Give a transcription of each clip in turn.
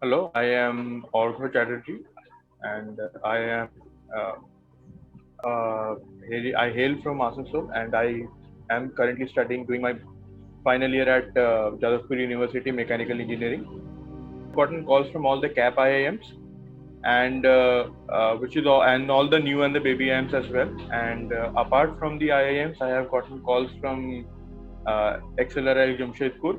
Hello, I am Arghya Chatterjee, and uh, I hail from Asansol, and I am currently studying, doing my final year at Jadavpur University Mechanical Engineering. Gotten calls from all the CAP IIMs, and which is all, and all the new and the baby IIMs as well. And apart from the IIMs, I have gotten calls from XLRI Jamshedpur,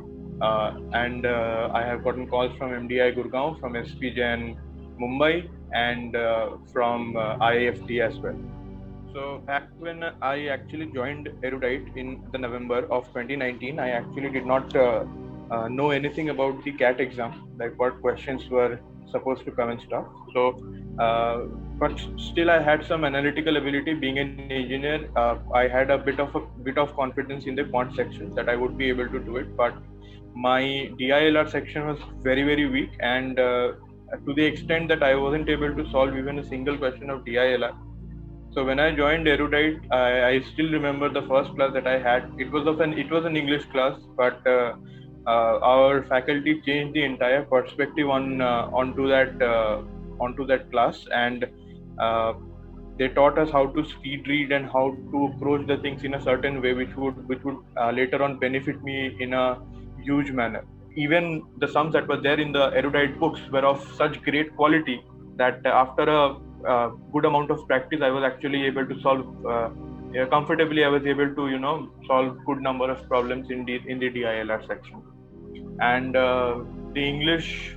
and I have gotten calls from MDI Gurgaon, from SPJain Mumbai, and from IIFT as well. So back when I actually joined Erudite in the November of 2019, I actually did not know anything about the CAT exam, like what questions were supposed to come and stuff. So, but still, I had some analytical ability. Being an engineer, I had a bit of confidence in the quant section that I would be able to do it. But my DILR section was very weak, and to the extent that I wasn't able to solve even a single question of DILR. So when I joined Erudite, I still remember the first class that I had. It was an English class, but our faculty changed the entire perspective onto that class, and uh, they taught us how to speed read and how to approach the things in a certain way, which would later on benefit me in a huge manner. Even the sums that were there in the Erudite books were of such great quality that after a good amount of practice, I was actually able to solve comfortably. I was able to solve good number of problems in the DILR section. And the English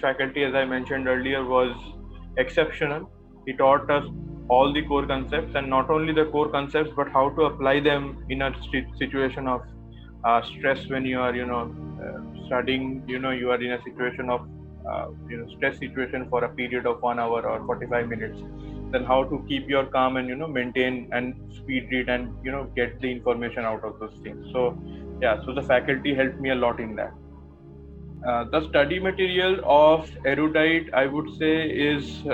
faculty, as I mentioned earlier, was exceptional. He taught us all the core concepts, and not only the core concepts, but how to apply them in a situation of stress. When you are studying, you are in a situation of stress situation for a period of 1 hour or 45 minutes, then how to keep your calm and maintain and speed read and get the information out of those things. So yeah, so the faculty helped me a lot in that. The study material of Erudite, I would say, is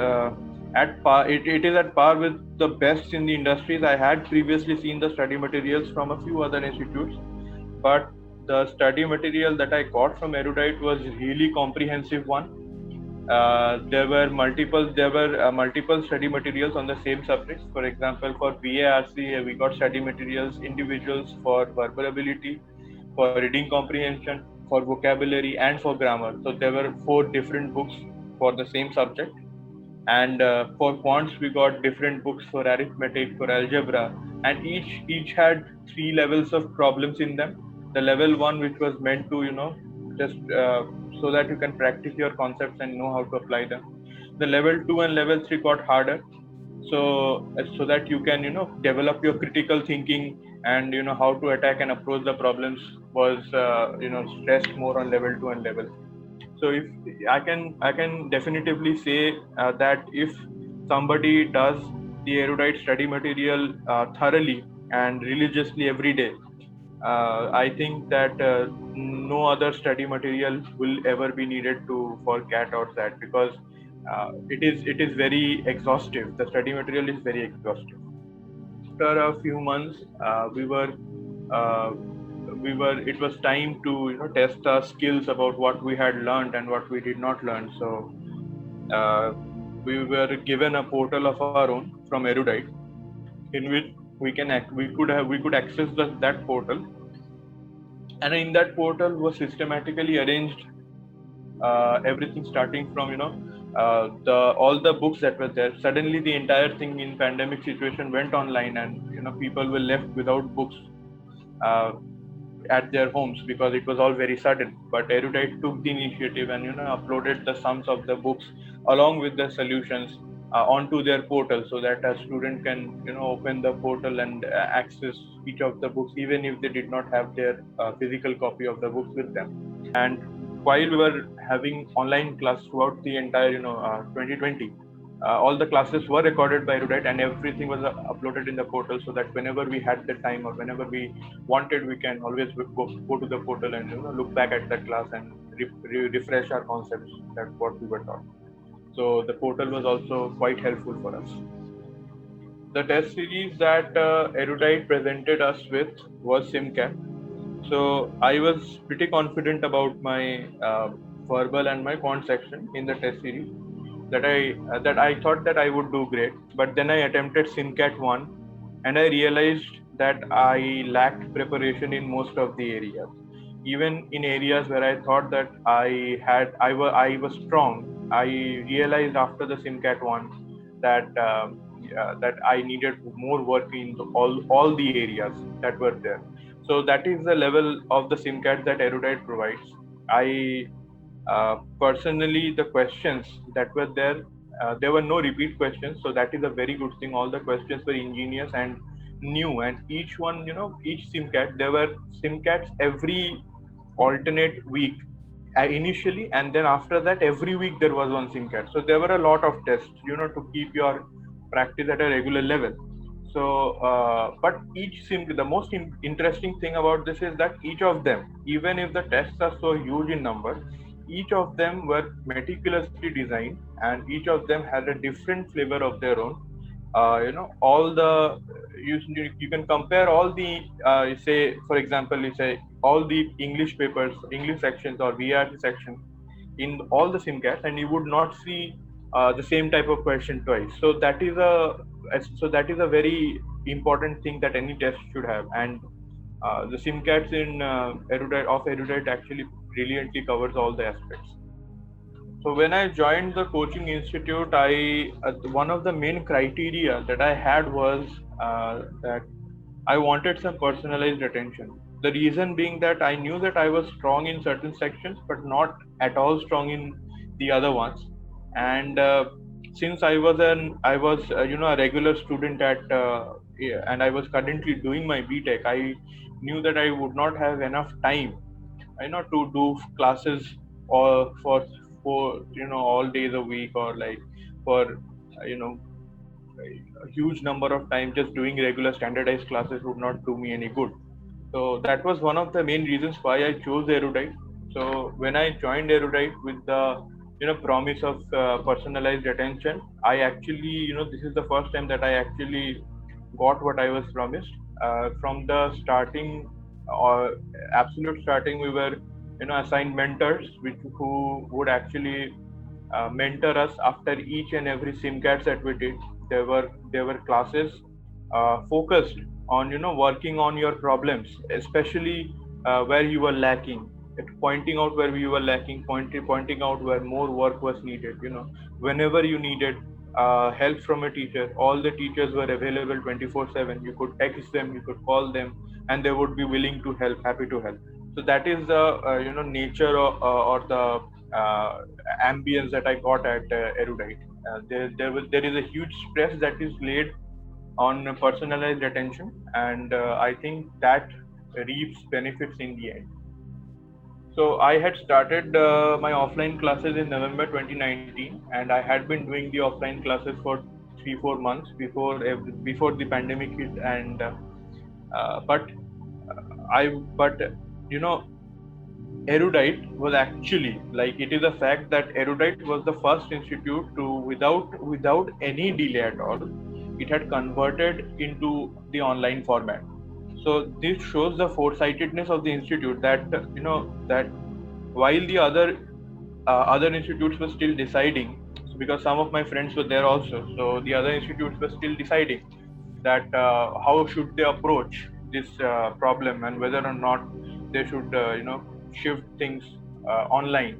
at par. It is at par with the best in the industries. I had previously seen the study materials from a few other institutes, but the study material that I got from Erudite was really comprehensive one. There were multiple study materials on the same subjects. For example, for BARC, we got study materials individuals for verbal ability, for reading comprehension, for vocabulary, and for grammar. So there were four different books for the same subject. And for quants, we got different books for arithmetic, for algebra, and each had three levels of problems in them. The level one, which was meant to just so that you can practice your concepts and know how to apply them. The level two and level three got harder, so that you can develop your critical thinking, and how to attack and approach the problems was stressed more on level 2 and level 3. So if I can definitively say that if somebody does the Erudite study material thoroughly and religiously every day, I think that no other study material will ever be needed to for CAT or SAT, because it is very exhaustive. The study material is very exhaustive. After a few months, uh, we were it was time to test our skills about what we had learned and what we did not learn. So uh, we were given a portal of our own from Erudite, in which we could access that portal, and in that portal was systematically arranged everything, starting from the all the books that were there. Suddenly the entire thing in pandemic situation went online, and people were left without books uh, at their homes, because it was all very sudden. But Erudite took the initiative and uploaded the sums of the books along with the solutions onto their portal, so that a student can open the portal and access each of the books, even if they did not have their physical copy of the books with them. And while we were having online class throughout the entire 2020, all the classes were recorded by Erudite, and everything was uploaded in the portal, so that whenever we had the time or whenever we wanted, we can always go to the portal and look back at the class and refresh our concepts, that what we were taught. So the portal was also quite helpful for us. The test series that Erudite presented us with was SIMCAT. So I was pretty confident about my verbal and my quant section in the test series that I thought that I would do great. But then I attempted SIMCAT 1 and I realized that I lacked preparation in most of the areas. Even in areas where I thought that I was strong, I realized after the SIMCAT 1 that that I needed more work in all the areas that were there. So that is the level of the SIMCAT that Erudite provides. I personally, the questions that were there were no repeat questions, so that is a very good thing. All the questions were ingenious and new, and each one, each SIMCAT, there were SIMCATs every alternate week initially, and then after that, every week there was one SIMCAT. So there were a lot of tests, to keep your practice at a regular level. So, but the most interesting thing about this is that each of them, even if the tests are so huge in number, each of them were meticulously designed, and each of them had a different flavor of their own. All the you can compare all the say, for example, you say all the English papers, English sections or VRC sections in all the SIMCATs, and you would not see the same type of question twice. So that is a very important thing that any test should have. And the SIMCATs in Erudite actually brilliantly covers all the aspects. So when I joined the coaching institute, one of the main criteria that I had was that I wanted some personalized attention. The reason being that I knew that I was strong in certain sections, but not at all strong in the other ones. And since I was a regular student and I was currently doing my BTech, I knew that I would not have enough time, to do classes or for all days a week, or like for a huge number of time. Just doing regular standardized classes would not do me any good. So that was one of the main reasons why I chose Erudite. So when I joined Erudite with the promise of personalized attention, I actually, this is the first time that I actually got what I was promised. From the starting or absolute starting, we were assigned mentors who would actually mentor us after each and every SIMCATs that we did. There were classes focused on working on your problems, especially where you were lacking, pointing out where you were lacking, pointing out where more work was needed. Whenever you needed help from a teacher, all the teachers were available 24/7. You could text them, you could call them, and they would be willing to help, happy to help. So that is the nature or the ambience that I got at Erudite. There is a huge stress that is laid on personalized attention, and I think that reaps benefits in the end. So I had started my offline classes in November 2019, and I had been doing the offline classes for 3-4 months before the pandemic hit. And but Erudite was actually, like, it is a fact that Erudite was the first institute to, without any delay at all, it had converted into the online format. So this shows the foresightedness of the institute, that that while the other institutes were still deciding, because some of my friends were there also, so the other institutes were still deciding that how should they approach this problem, and whether or not they should shift things online.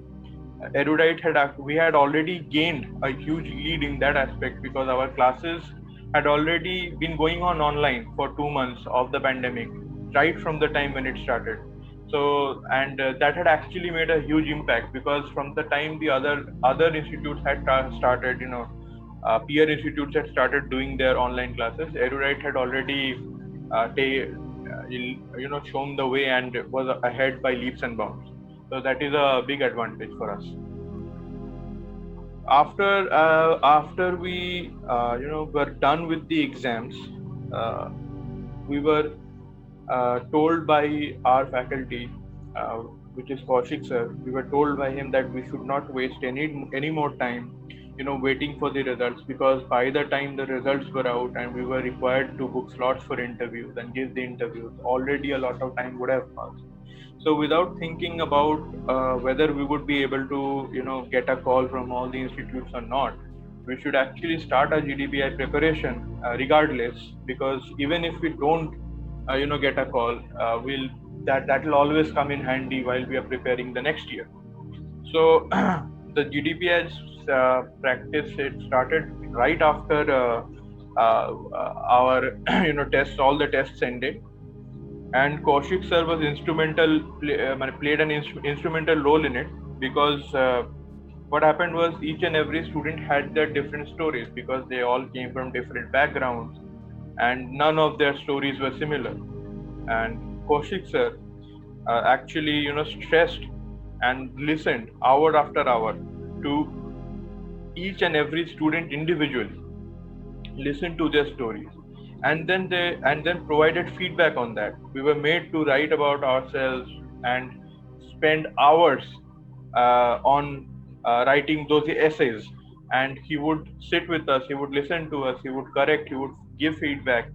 Erudite we had already gained a huge lead in that aspect, because our classes had already been going on online for 2 months of the pandemic, right from the time when it started. So, and that had actually made a huge impact, because from the time the other institutes had started, peer institutes had started doing their online classes, Erudite had already shown the way and was ahead by leaps and bounds. So that is a big advantage for us. After we were done with the exams, we were told by our faculty, which is Kaushik sir, we were told by him that we should not waste any more time waiting for the results, because by the time the results were out and we were required to book slots for interviews and give the interviews, already a lot of time would have passed. So without thinking about whether we would be able to, get a call from all the institutes or not, we should actually start our GDPI preparation regardless, because even if we don't, get a call, that will always come in handy while we are preparing the next year. So the GDPI practice, it started right after our tests, all the tests ended, and Kaushik sir was played an instrumental role in it, because what happened was each and every student had their different stories, because they all came from different backgrounds, and none of their stories were similar. And Kaushik sir actually stressed and listened hour after hour to each and every student individually, listened to their stories, and then provided feedback on that. We were made to write about ourselves and spend hours on writing those essays, and he would sit with us, he would listen to us, he would correct, he would give feedback.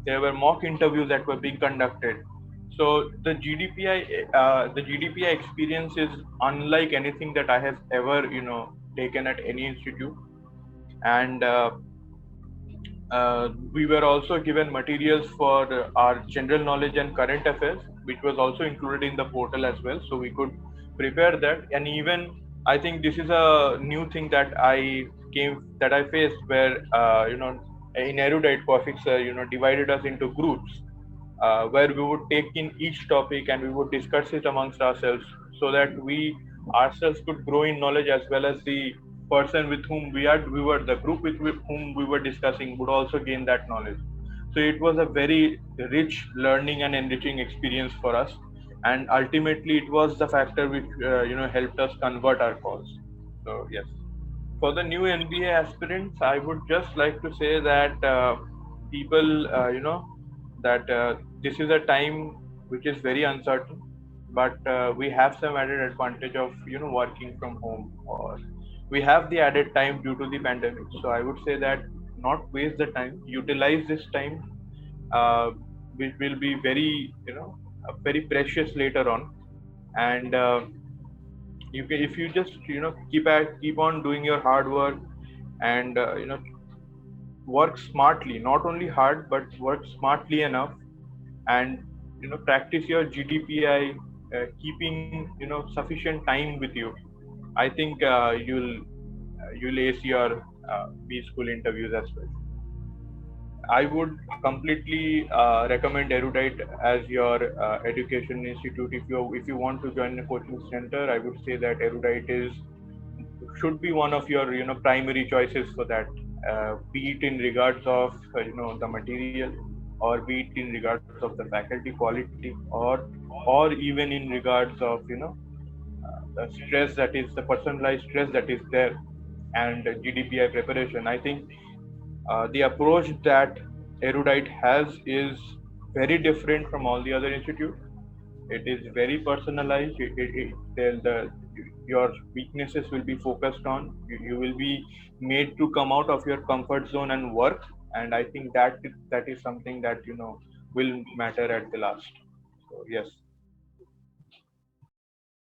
There were mock interviews that were being conducted. So the GDPI experience is unlike anything that I have ever taken at any institute. And we were also given materials for our general knowledge and current affairs, which was also included in the portal as well, so we could prepare that. And even I think this is a new thing that I faced, where in Erudite Coffix divided us into groups, where we would take in each topic and we would discuss it amongst ourselves, so that we ourselves could grow in knowledge, as well as the person with whom the group with whom we were discussing would also gain that knowledge. So it was a very rich learning and enriching experience for us, and ultimately it was the factor which helped us convert our calls. So yes, for the new MBA aspirants, I would just like to say that people, that this is a time which is very uncertain, but we have some added advantage of working from home, or we have the added time due to the pandemic. So I would say that not waste the time, utilize this time, uh, which will be very very precious later on. And if you just keep on doing your hard work, and work smartly, not only hard but work smartly enough, and practice your GDPI, keeping sufficient time with you, I think you'll ace your B school interviews as well. I would completely recommend Erudite as your education institute. If you want to join a coaching center, I would say that Erudite should be one of your primary choices for that. Be it in regards of the material, or be it in regards of the faculty quality, or even in regards of the stress that is the personalized stress that is there, and GDPI preparation. I think the approach that Erudite has is very different from all the other institutes. It is very personalized. Your weaknesses will be focused on. You will be made to come out of your comfort zone and work. And I think that is something that will matter at the last. So yes.